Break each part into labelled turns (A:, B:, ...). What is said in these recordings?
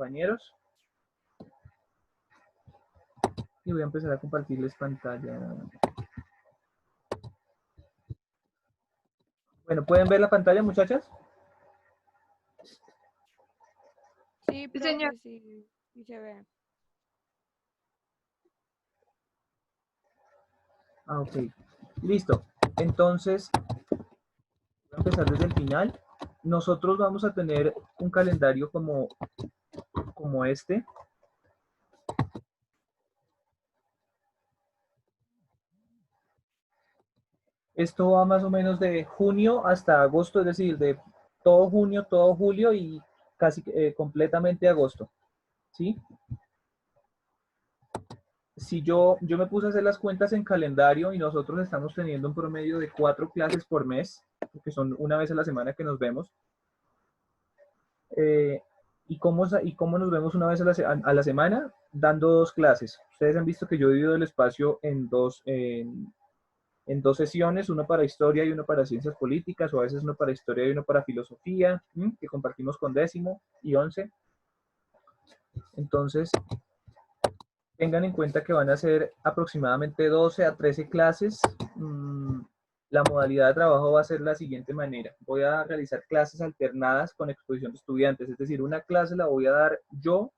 A: compañeros. Y voy a empezar a compartirles pantalla. Bueno, ¿pueden ver la pantalla, muchachas?
B: Sí, profe,
C: señor.
B: sí, sí se ve.
A: Ah, ok. Listo. Entonces, voy a empezar desde el final. Nosotros vamos a tener un calendario como este. Esto va más o menos de junio hasta agosto, es decir, de todo junio, todo julio y casi completamente agosto. ¿Sí? Si yo me puse a hacer las cuentas en calendario y nosotros estamos teniendo un promedio de 4 clases por mes, que son una vez a la semana que nos vemos. ¿Y cómo nos vemos una vez a la semana? Dando 2 clases. Ustedes han visto que yo he dividido el espacio en dos sesiones, uno para historia y uno para ciencias políticas, o a veces uno para historia y uno para filosofía, que compartimos con 10º y 11. Entonces, tengan en cuenta que van a ser aproximadamente 12 a 13 clases. La modalidad de trabajo va a ser la siguiente manera. Voy a realizar clases alternadas con exposición de estudiantes, es decir, una clase la voy a dar yo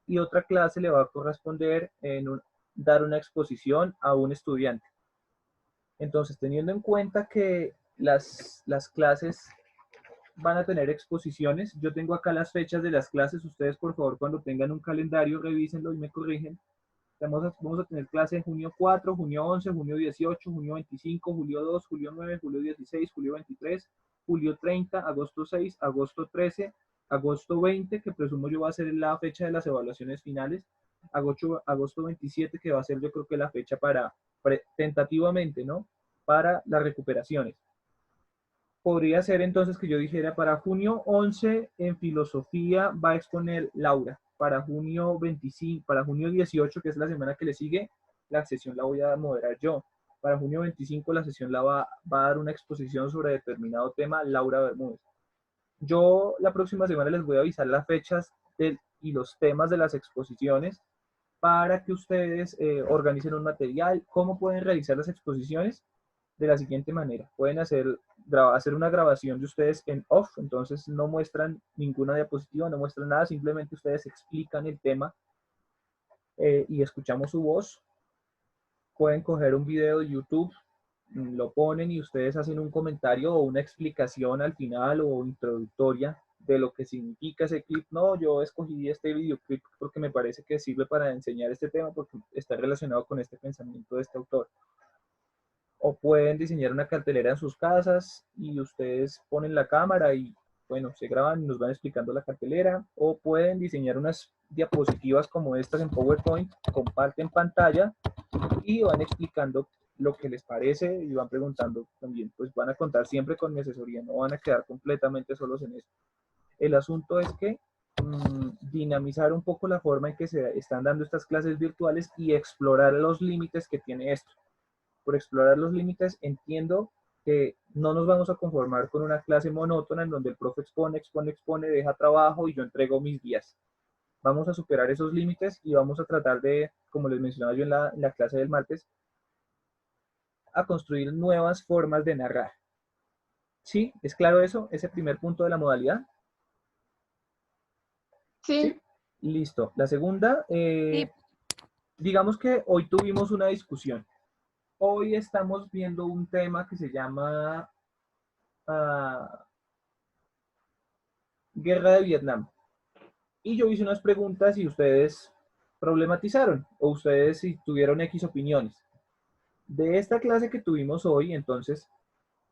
A: y otra clase le va a corresponder dar una exposición a un estudiante. Entonces, teniendo en cuenta que las clases van a tener exposiciones, yo tengo acá las fechas de las clases. Ustedes, por favor, cuando tengan un calendario, revísenlo y me corrigen. Vamos a tener clase en junio 4, junio 11, junio 18, junio 25, julio 2, julio 9, julio 16, julio 23, julio 30, agosto 6, agosto 13, agosto 20, que presumo yo va a ser la fecha de las evaluaciones finales, agosto 27, que va a ser yo creo que la fecha tentativamente, ¿no? Para las recuperaciones. Podría ser entonces que yo dijera para junio 11 en filosofía va a exponer Laura. Para junio 25, para junio 18, que es la semana que le sigue, la sesión la voy a moderar yo. Para junio 25 la sesión va a dar una exposición sobre determinado tema Laura Bermúdez. Yo la próxima semana les voy a avisar las fechas y los temas de las exposiciones para que ustedes organicen un material. ¿Cómo pueden realizar las exposiciones? De la siguiente manera. Pueden hacer una grabación de ustedes en off, entonces no muestran ninguna diapositiva, no muestran nada, simplemente ustedes explican el tema y escuchamos su voz. Pueden coger un video de YouTube, lo ponen y ustedes hacen un comentario o una explicación al final o introductoria de lo que significa ese clip. No, yo escogí este videoclip porque me parece que sirve para enseñar este tema porque está relacionado con este pensamiento de este autor. O pueden diseñar una cartelera en sus casas y ustedes ponen la cámara y, bueno, se graban y nos van explicando la cartelera. O pueden diseñar unas diapositivas como estas en PowerPoint, comparten pantalla y van explicando lo que les parece y van preguntando también. Pues van a contar siempre con mi asesoría, no van a quedar completamente solos en esto. El asunto es que dinamizar un poco la forma en que se están dando estas clases virtuales y explorar los límites que tiene esto. Por explorar los límites, entiendo que no nos vamos a conformar con una clase monótona en donde el profe expone, deja trabajo y yo entrego mis guías. Vamos a superar esos límites y vamos a tratar de, como les mencionaba yo en la clase del martes, a construir nuevas formas de narrar. ¿Sí? ¿Es claro eso? Ese primer punto de la modalidad.
C: Sí.
A: ¿Sí? Listo. La segunda,
B: Sí.
A: digamos que hoy tuvimos una discusión. Hoy estamos viendo un tema que se llama Guerra de Vietnam. Y yo hice unas preguntas y ustedes problematizaron, o ustedes si tuvieron X opiniones. De esta clase que tuvimos hoy, entonces,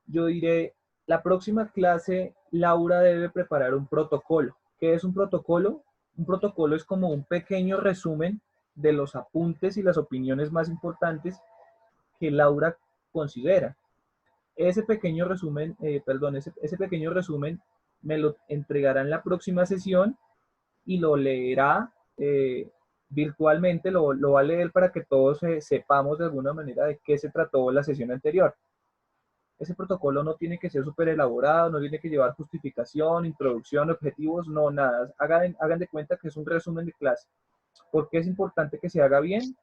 A: yo diré, la próxima clase, Laura debe preparar un protocolo. ¿Qué es un protocolo? Un protocolo es como un pequeño resumen de los apuntes y las opiniones más importantes que Laura considera. Ese pequeño resumen, ese pequeño resumen me lo entregará en la próxima sesión y lo leerá virtualmente, lo va a leer para que todos sepamos de alguna manera de qué se trató la sesión anterior. Ese protocolo no tiene que ser súper elaborado, no tiene que llevar justificación, introducción, objetivos, no, nada. Hagan de cuenta que es un resumen de clase. ¿Por qué es importante que se haga bien?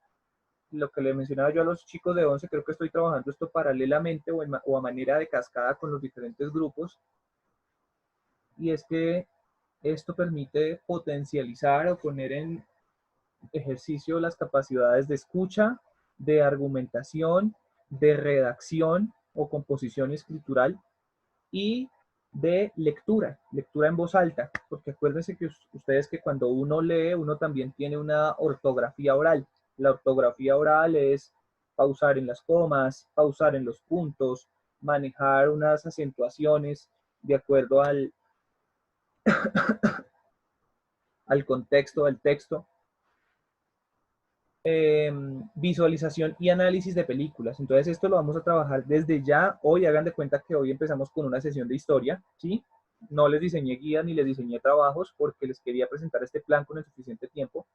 A: Lo que le mencionaba yo a los chicos de 11, creo que estoy trabajando esto paralelamente o a manera de cascada con los diferentes grupos, y es que esto permite potencializar o poner en ejercicio las capacidades de escucha, de argumentación, de redacción o composición escritural y de lectura, lectura en voz alta, porque acuérdense que ustedes que cuando uno lee, uno también tiene una ortografía oral. La ortografía oral es pausar en las comas, pausar en los puntos, manejar unas acentuaciones de acuerdo al contexto del texto. Visualización y análisis de películas. Entonces esto lo vamos a trabajar desde ya. Hoy hagan de cuenta que hoy empezamos con una sesión de historia, ¿sí? No les diseñé guía ni les diseñé trabajos porque les quería presentar este plan con el suficiente tiempo.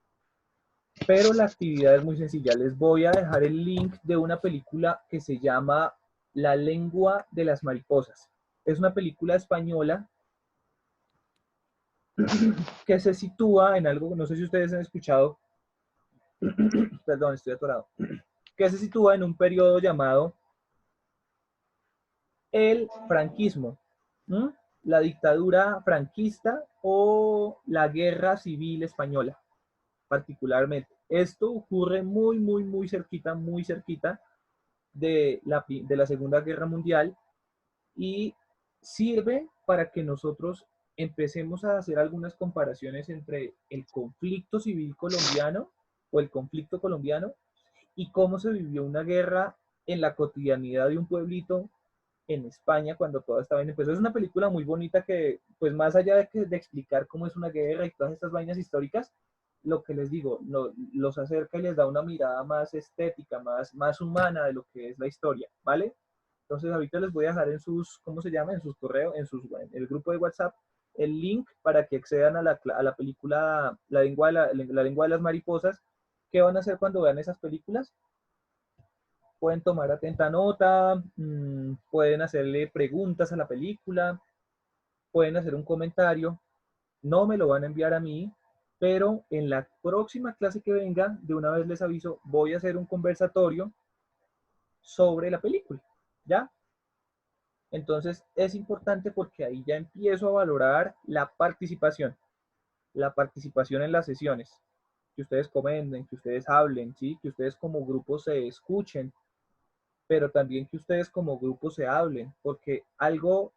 A: Pero la actividad es muy sencilla. Les voy a dejar el link de una película que se llama La lengua de las mariposas. Es una película española que se sitúa en algo, no sé si ustedes han escuchado, perdón, estoy atorado, que se sitúa en un periodo llamado el franquismo, ¿m? La dictadura franquista o la guerra civil española, particularmente. Esto ocurre muy cerquita de la Segunda Guerra Mundial y sirve para que nosotros empecemos a hacer algunas comparaciones entre el conflicto civil colombiano o el conflicto colombiano y cómo se vivió una guerra en la cotidianidad de un pueblito en España cuando todo estaba bien. Pues es una película muy bonita que, pues más allá de explicar cómo es una guerra y todas estas vainas históricas, lo que les digo, los acerca y les da una mirada más estética, más humana de lo que es la historia, ¿vale? Entonces ahorita les voy a dejar en sus, ¿cómo se llama? En sus correos, en el grupo de WhatsApp, el link para que accedan a la película la lengua de las mariposas. ¿Qué van a hacer cuando vean esas películas? Pueden tomar atenta nota, pueden hacerle preguntas a la película, pueden hacer un comentario, no me lo van a enviar a mí, pero en la próxima clase que venga, de una vez les aviso, voy a hacer un conversatorio sobre la película, ¿ya? Entonces es importante porque ahí ya empiezo a valorar la participación en las sesiones, que ustedes comenten, que ustedes hablen, ¿sí? Que ustedes como grupo se escuchen, pero también que ustedes como grupo se hablen, porque algo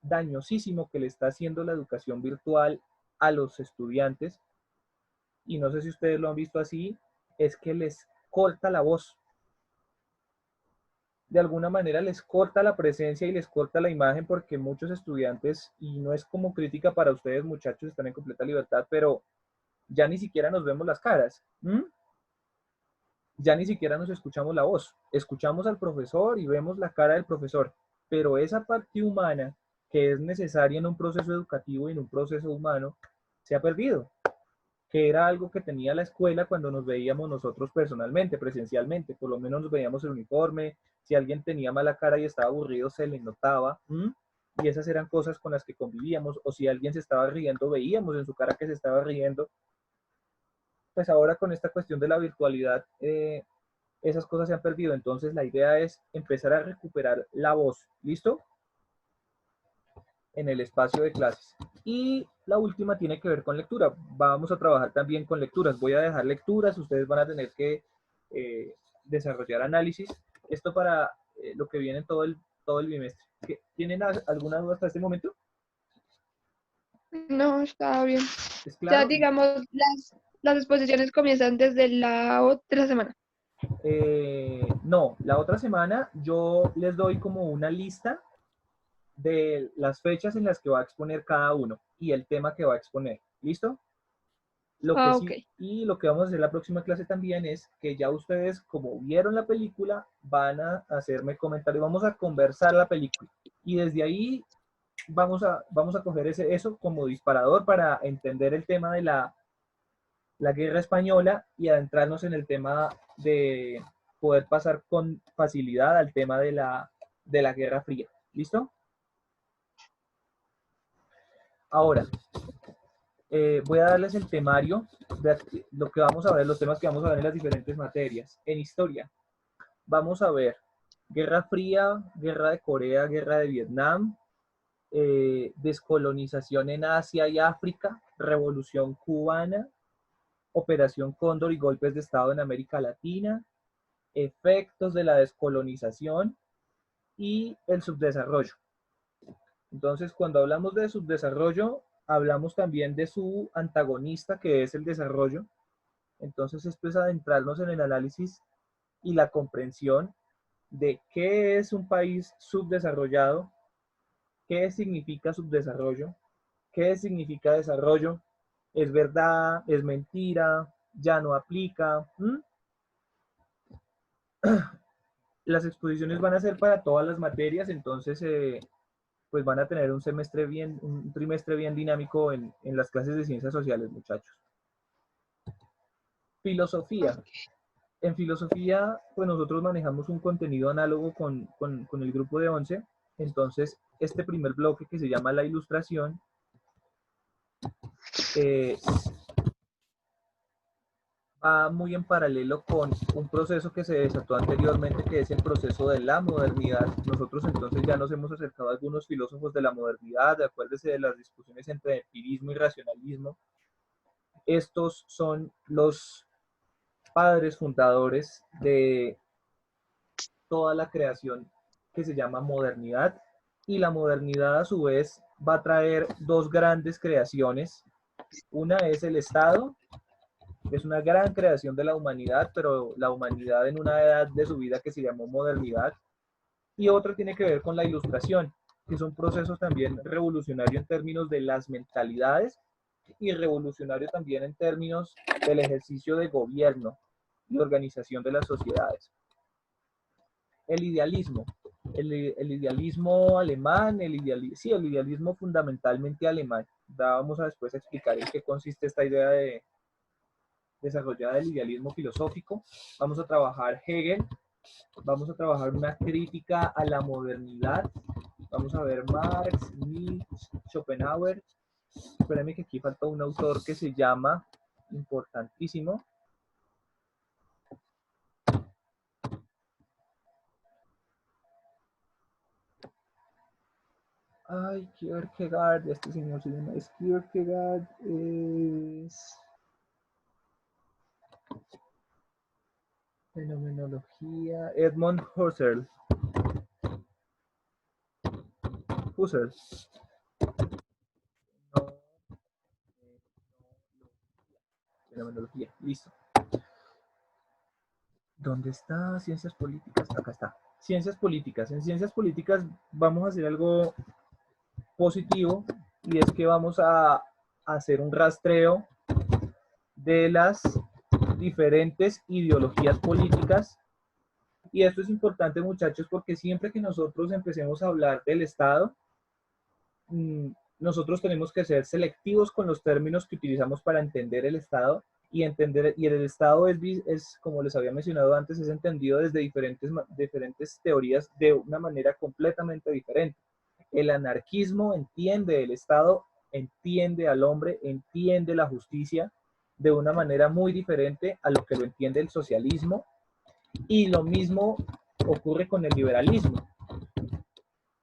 A: dañosísimo que le está haciendo la educación virtual a los estudiantes, y no sé si ustedes lo han visto así, es que les corta la voz. De alguna manera les corta la presencia y les corta la imagen porque muchos estudiantes, y no es como crítica para ustedes muchachos, están en completa libertad, pero ya ni siquiera nos vemos las caras. Ya ni siquiera nos escuchamos la voz. Escuchamos al profesor y vemos la cara del profesor, pero esa parte humana que es necesaria en un proceso educativo y en un proceso humano se ha perdido, que era algo que tenía la escuela cuando nos veíamos nosotros personalmente, presencialmente, por lo menos nos veíamos el uniforme, si alguien tenía mala cara y estaba aburrido se le notaba, y esas eran cosas con las que convivíamos, o si alguien se estaba riendo, veíamos en su cara que se estaba riendo. Pues ahora con esta cuestión de la virtualidad, esas cosas se han perdido. Entonces la idea es empezar a recuperar la voz, ¿listo? En el espacio de clases. Y la última tiene que ver con lectura. Vamos a trabajar también con lecturas. Voy a dejar lecturas, ustedes van a tener que desarrollar análisis. Esto para lo que viene todo el bimestre. ¿Tienen alguna duda hasta este momento?
B: No, está bien.
A: ¿Es
B: O sea,
A: claro?
B: digamos, las exposiciones comienzan desde la otra semana.
A: No, la otra semana yo les doy como una lista de las fechas en las que va a exponer cada uno y el tema que va a exponer. ¿Listo? Lo que
B: Ah, ok.
A: sí, y lo que vamos a hacer la próxima clase también es que ya ustedes, como vieron la película, van a hacerme comentarios, vamos a conversar la película. Y desde ahí vamos a coger eso como disparador para entender el tema de la guerra española y adentrarnos en el tema de poder pasar con facilidad al tema de la Guerra Fría. ¿Listo? Ahora, voy a darles el temario de lo que vamos a ver, los temas que vamos a ver en las diferentes materias. En historia, vamos a ver Guerra Fría, Guerra de Corea, Guerra de Vietnam, descolonización en Asia y África, Revolución Cubana, Operación Cóndor y golpes de Estado en América Latina, efectos de la descolonización y el subdesarrollo. Entonces, cuando hablamos de subdesarrollo, hablamos también de su antagonista, que es el desarrollo. Entonces, esto es adentrarnos en el análisis y la comprensión de qué es un país subdesarrollado, qué significa subdesarrollo, qué significa desarrollo, es verdad, es mentira, ya no aplica. Las exposiciones van a ser para todas las materias, entonces pues van a tener un trimestre bien dinámico en las clases de ciencias sociales, muchachos. Filosofía. En filosofía, pues nosotros manejamos un contenido análogo con el grupo de 11. Entonces, este primer bloque que se llama la ilustración, va muy en paralelo con un proceso que se desató anteriormente, que es el proceso de la modernidad. Nosotros entonces ya nos hemos acercado a algunos filósofos de la modernidad, acuérdese de las discusiones entre empirismo y racionalismo. Estos son los padres fundadores de toda la creación que se llama modernidad, y la modernidad a su vez va a traer dos grandes creaciones. Una es el Estado, es una gran creación de la humanidad, pero la humanidad en una edad de su vida que se llamó modernidad, y otra tiene que ver con la ilustración, que es un proceso también revolucionario en términos de las mentalidades y revolucionario también en términos del ejercicio de gobierno y organización de las sociedades. El idealismo. El idealismo alemán, el idealismo fundamentalmente alemán. Vamos a después explicar en qué consiste esta idea de desarrollada del idealismo filosófico. Vamos a trabajar Hegel, vamos a trabajar una crítica a la modernidad, vamos a ver Marx, Nietzsche, Schopenhauer. Espérenme que aquí falta un autor que se llama, importantísimo, ay, Kierkegaard, este señor se llama, es Kierkegaard, es fenomenología, Edmund Husserl. Husserl. No, fenomenología, listo. ¿Dónde está ciencias políticas? Acá está. Ciencias políticas. En ciencias políticas vamos a hacer algo positivo, y es que vamos a hacer un rastreo de las diferentes ideologías políticas. Y esto es importante, muchachos, porque siempre que nosotros empecemos a hablar del Estado, nosotros tenemos que ser selectivos con los términos que utilizamos para entender el Estado, y el Estado es, como les había mencionado antes, es entendido desde diferentes teorías de una manera completamente diferente. El anarquismo entiende el Estado, entiende al hombre, entiende la justicia de una manera muy diferente a lo que lo entiende el socialismo, y lo mismo ocurre con el liberalismo.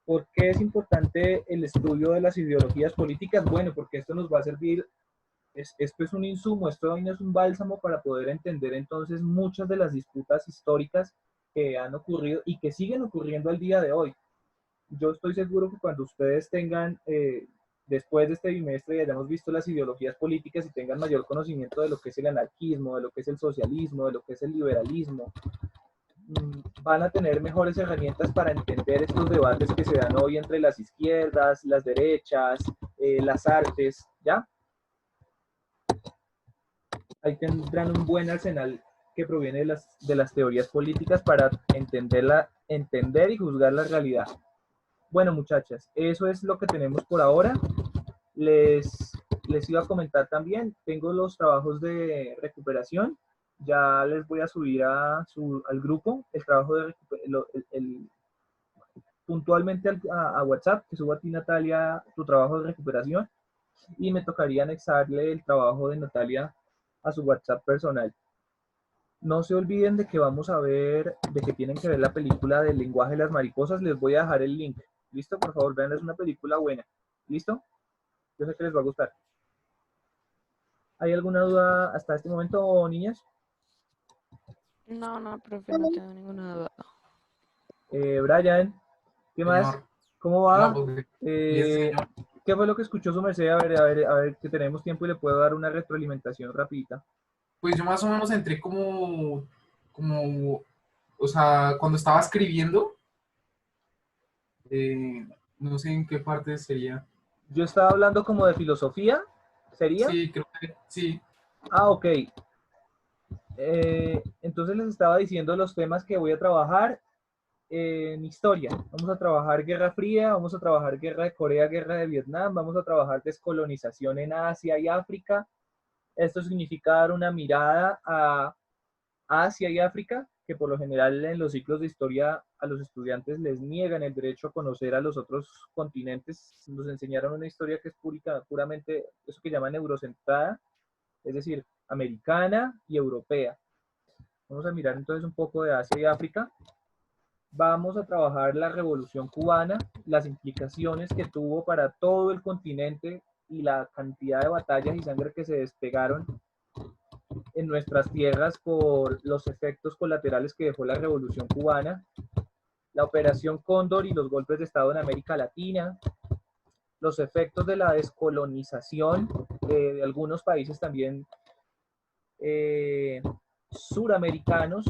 A: ¿Por qué es importante el estudio de las ideologías políticas? Bueno, porque esto nos va a servir, esto es un insumo, esto es un bálsamo para poder entender entonces muchas de las disputas históricas que han ocurrido y que siguen ocurriendo al día de hoy. Yo estoy seguro que cuando ustedes tengan, después de este bimestre, y hayamos visto las ideologías políticas y tengan mayor conocimiento de lo que es el anarquismo, de lo que es el socialismo, de lo que es el liberalismo, van a tener mejores herramientas para entender estos debates que se dan hoy entre las izquierdas, las derechas, las artes, ¿ya? Ahí tendrán un buen arsenal que proviene de las teorías políticas para entender y juzgar la realidad. Bueno, muchachas, eso es lo que tenemos por ahora. Les iba a comentar también, tengo los trabajos de recuperación, ya les voy a subir al grupo el trabajo de puntualmente a WhatsApp, que suba a ti, Natalia, tu trabajo de recuperación, y me tocaría anexarle el trabajo de Natalia a su WhatsApp personal. No se olviden de que vamos a ver, de que tienen que ver la película del lenguaje de las mariposas. Les voy a dejar el link. ¿Listo? Por favor, vean, es una película buena. ¿Listo? Yo sé que les va a gustar. ¿Hay alguna duda hasta este momento, niñas?
C: No, no, profe, no tengo ninguna duda.
A: Brian, ¿qué más?
D: Señor,
A: ¿Cómo
D: hola,
A: va?
D: profe. Bien, señor.
A: ¿Qué fue lo que escuchó su merced? A ver, que tenemos tiempo y le puedo dar una retroalimentación rapidita.
D: Pues yo más o menos entré o sea, cuando estaba escribiendo, no sé en qué parte sería.
A: Yo estaba hablando como de filosofía, ¿sería?
D: Sí, creo que sí.
A: Ah, ok. Entonces les estaba diciendo los temas que voy a trabajar en historia. Vamos a trabajar Guerra Fría, vamos a trabajar Guerra de Corea, Guerra de Vietnam, vamos a trabajar descolonización en Asia y África. Esto significa dar una mirada a Asia y África, que por lo general en los ciclos de historia a los estudiantes les niegan el derecho a conocer a los otros continentes. Nos enseñaron una historia que es puramente eso que llaman eurocentrada, es decir, americana y europea. Vamos a mirar entonces un poco de Asia y África. Vamos a trabajar la Revolución Cubana, las implicaciones que tuvo para todo el continente y la cantidad de batallas y sangre que se despegaron en nuestras tierras por los efectos colaterales que dejó la Revolución Cubana, la Operación Cóndor y los golpes de Estado en América Latina, los efectos de la descolonización de algunos países también suramericanos.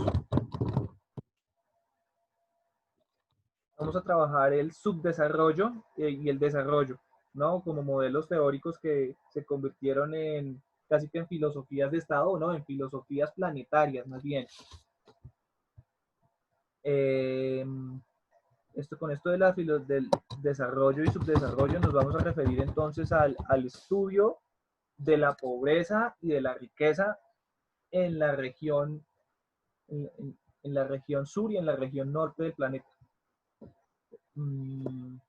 A: Vamos a trabajar el subdesarrollo y el desarrollo, ¿no? Como modelos teóricos que se convirtieron en casi que en filosofías de Estado, ¿no? En filosofías planetarias, más bien. Con esto del desarrollo y subdesarrollo nos vamos a referir entonces al estudio de la pobreza y de la riqueza en la región, en la región sur y en la región norte del planeta.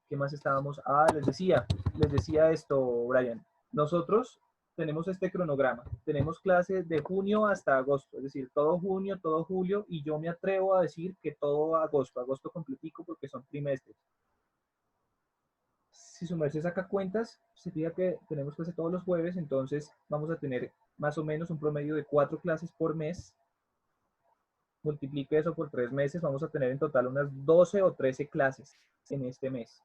A: ¿Qué más estábamos? Les decía esto, Brian. Nosotros tenemos este cronograma. Tenemos clases de junio hasta agosto, es decir, todo junio, todo julio, y yo me atrevo a decir que todo agosto, agosto completico porque son trimestres. Si su merced saca cuentas, se fija que tenemos clase todos los jueves, entonces vamos a tener más o menos un promedio de 4 clases por mes. Multiplique eso por 3 meses, vamos a tener en total unas 12 o 13 clases en este mes.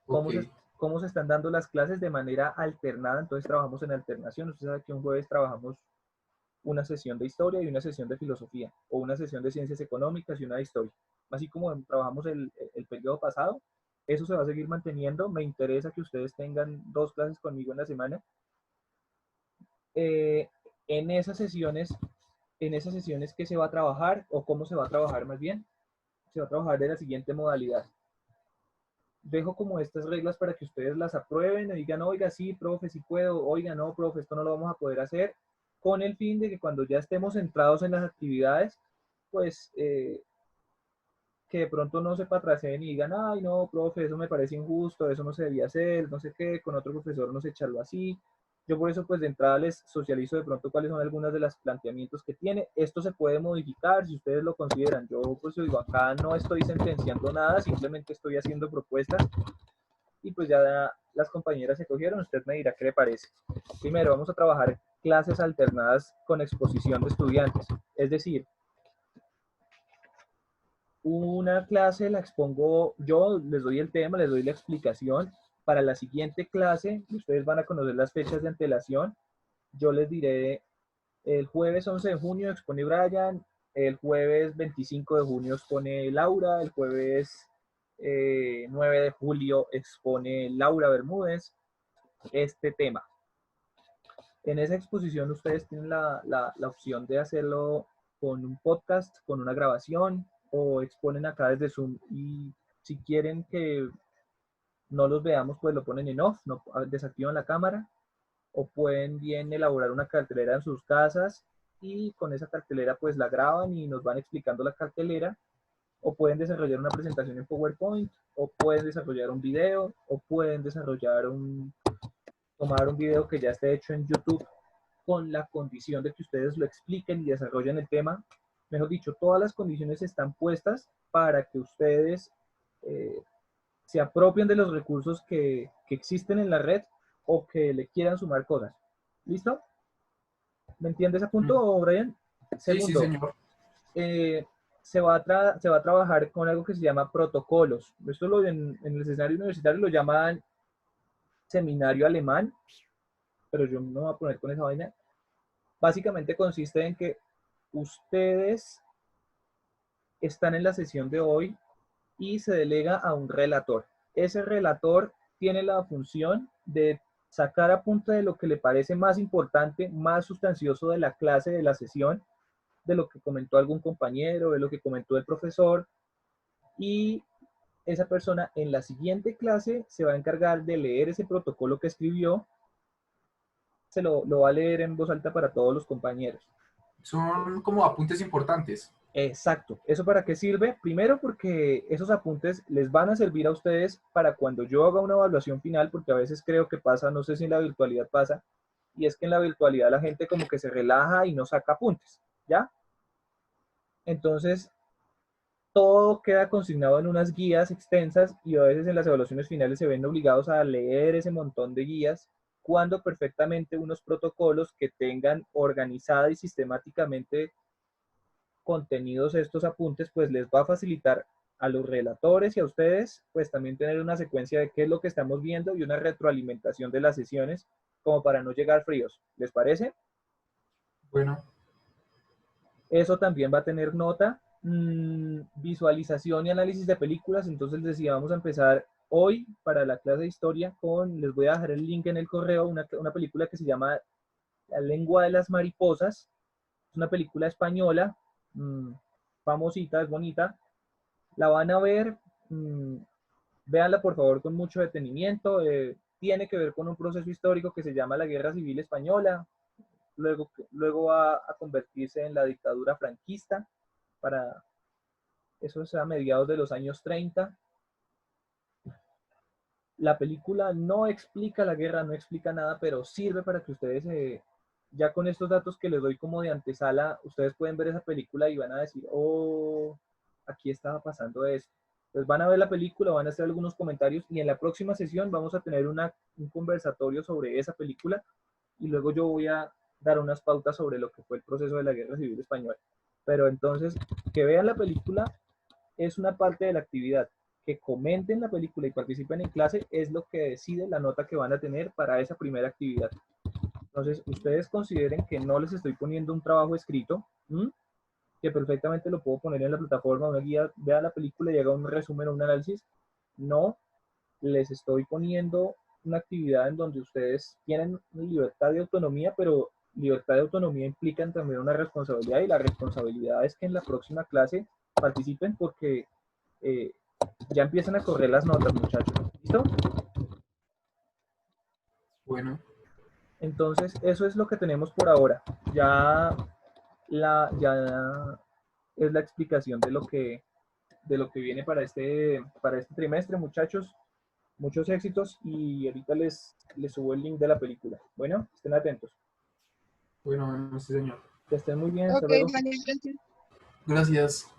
D: Okay.
A: ¿Cómo se están dando las clases? De manera alternada, entonces trabajamos en alternación. Usted sabe que un jueves trabajamos una sesión de historia y una sesión de filosofía, o una sesión de ciencias económicas y una de historia. Así como trabajamos el periodo pasado, eso se va a seguir manteniendo. Me interesa que ustedes tengan 2 clases conmigo en la semana. En esas sesiones que se va a trabajar, o cómo se va a trabajar más bien, se va a trabajar de la siguiente modalidad. Dejo como estas reglas para que ustedes las aprueben y digan, oiga, sí, profe, sí puedo, oiga, no, profe, esto no lo vamos a poder hacer, con el fin de que cuando ya estemos centrados en las actividades, pues que de pronto no se patracen y digan, ay, no, profe, eso me parece injusto, eso no se debía hacer, no sé qué, con otro profesor no sé echarlo así. Yo por eso, pues de entrada les socializo de pronto cuáles son algunas de los planteamientos que tiene. Esto se puede modificar si ustedes lo consideran. Yo, pues digo, acá no estoy sentenciando nada, simplemente estoy haciendo propuestas y pues ya las compañeras se cogieron, usted me dirá qué le parece. Primero, vamos a trabajar clases alternadas con exposición de estudiantes, es decir, una clase la expongo yo, les doy el tema, les doy la explicación. Para la siguiente clase, ustedes van a conocer las fechas de antelación. Yo les diré, el jueves 11 de junio expone Brian, el jueves 25 de junio expone Laura, el jueves 9 de julio expone Laura Bermúdez este tema. En esa exposición ustedes tienen la opción de hacerlo con un podcast, con una grabación, o exponen acá desde Zoom, y si quieren que no los veamos, pues lo ponen en off, no, desactivan la cámara, o pueden bien elaborar una cartelera en sus casas y con esa cartelera pues la graban y nos van explicando la cartelera o pueden desarrollar una presentación en PowerPoint, o pueden desarrollar un video, o pueden desarrollar tomar un video que ya esté hecho en YouTube con la condición de que ustedes lo expliquen y desarrollen el tema. Mejor dicho, todas las condiciones están puestas para que ustedes se apropien de los recursos que existen en la red o que le quieran sumar cosas. ¿Listo? ¿Me entiendes ese punto, Brian?
D: Sí, sí,
A: Segundo,
D: señor.
A: se va a trabajar con algo que se llama protocolos. Esto en el escenario universitario lo llaman seminario alemán, pero yo no me voy a poner con esa vaina. Básicamente consiste en que ustedes están en la sesión de hoy y se delega a un relator. Ese relator tiene la función de sacar apunte de lo que le parece más importante, más sustancioso de la clase, de la sesión, de lo que comentó algún compañero, de lo que comentó el profesor, y esa persona en la siguiente clase se va a encargar de leer ese protocolo que escribió, lo va a leer en voz alta para todos los compañeros.
D: Son como apuntes importantes.
A: Exacto. ¿Eso para qué sirve? Primero porque esos apuntes les van a servir a ustedes para cuando yo haga una evaluación final, porque a veces creo que pasa, no sé si en la virtualidad pasa, y es que en la virtualidad la gente como que se relaja y no saca apuntes, ¿ya? Entonces, todo queda consignado en unas guías extensas y a veces en las evaluaciones finales se ven obligados a leer ese montón de guías cuando perfectamente unos protocolos que tengan organizada y sistemáticamente contenidos estos apuntes, pues les va a facilitar a los relatores y a ustedes, pues también tener una secuencia de qué es lo que estamos viendo y una retroalimentación de las sesiones, como para no llegar fríos. ¿Les parece?
D: Bueno.
A: Eso también va a tener nota, visualización y análisis de películas. Entonces les decía, vamos a empezar hoy para la clase de historia con, les voy a dejar el link en el correo, una película que se llama La lengua de las mariposas. Es una película española, famosita, es bonita. La van a ver, véanla por favor con mucho detenimiento. Tiene que ver con un proceso histórico que se llama la Guerra Civil Española. Luego va a convertirse en la dictadura franquista, para eso es a mediados de los años 30. La película no explica la guerra, no explica nada, pero sirve para que ustedes, ya con estos datos que les doy como de antesala, ustedes pueden ver esa película y van a decir, oh, aquí estaba pasando esto. Entonces van a ver la película, van a hacer algunos comentarios y en la próxima sesión vamos a tener un conversatorio sobre esa película y luego yo voy a dar unas pautas sobre lo que fue el proceso de la Guerra Civil Española. Pero entonces, que vean la película es una parte de la actividad. Que comenten la película y participen en clase es lo que decide la nota que van a tener para esa primera actividad. Entonces, ustedes consideren que no les estoy poniendo un trabajo escrito, que perfectamente lo puedo poner en la plataforma, una guía, vean la película y haga un resumen o un análisis. No, les estoy poniendo una actividad en donde ustedes tienen libertad de autonomía, pero libertad de autonomía implica también una responsabilidad y la responsabilidad es que en la próxima clase participen porque ya empiezan a correr las notas, muchachos. ¿Listo?
D: Bueno.
A: Entonces, eso es lo que tenemos por ahora. Ya es la explicación de lo que viene para este trimestre, muchachos. Muchos éxitos y ahorita les subo el link de la película. Bueno, estén atentos.
D: Bueno, sí, señor.
A: Que estén muy bien. Hasta
B: Ok,
A: luego.
B: vale, gracias.
D: Gracias.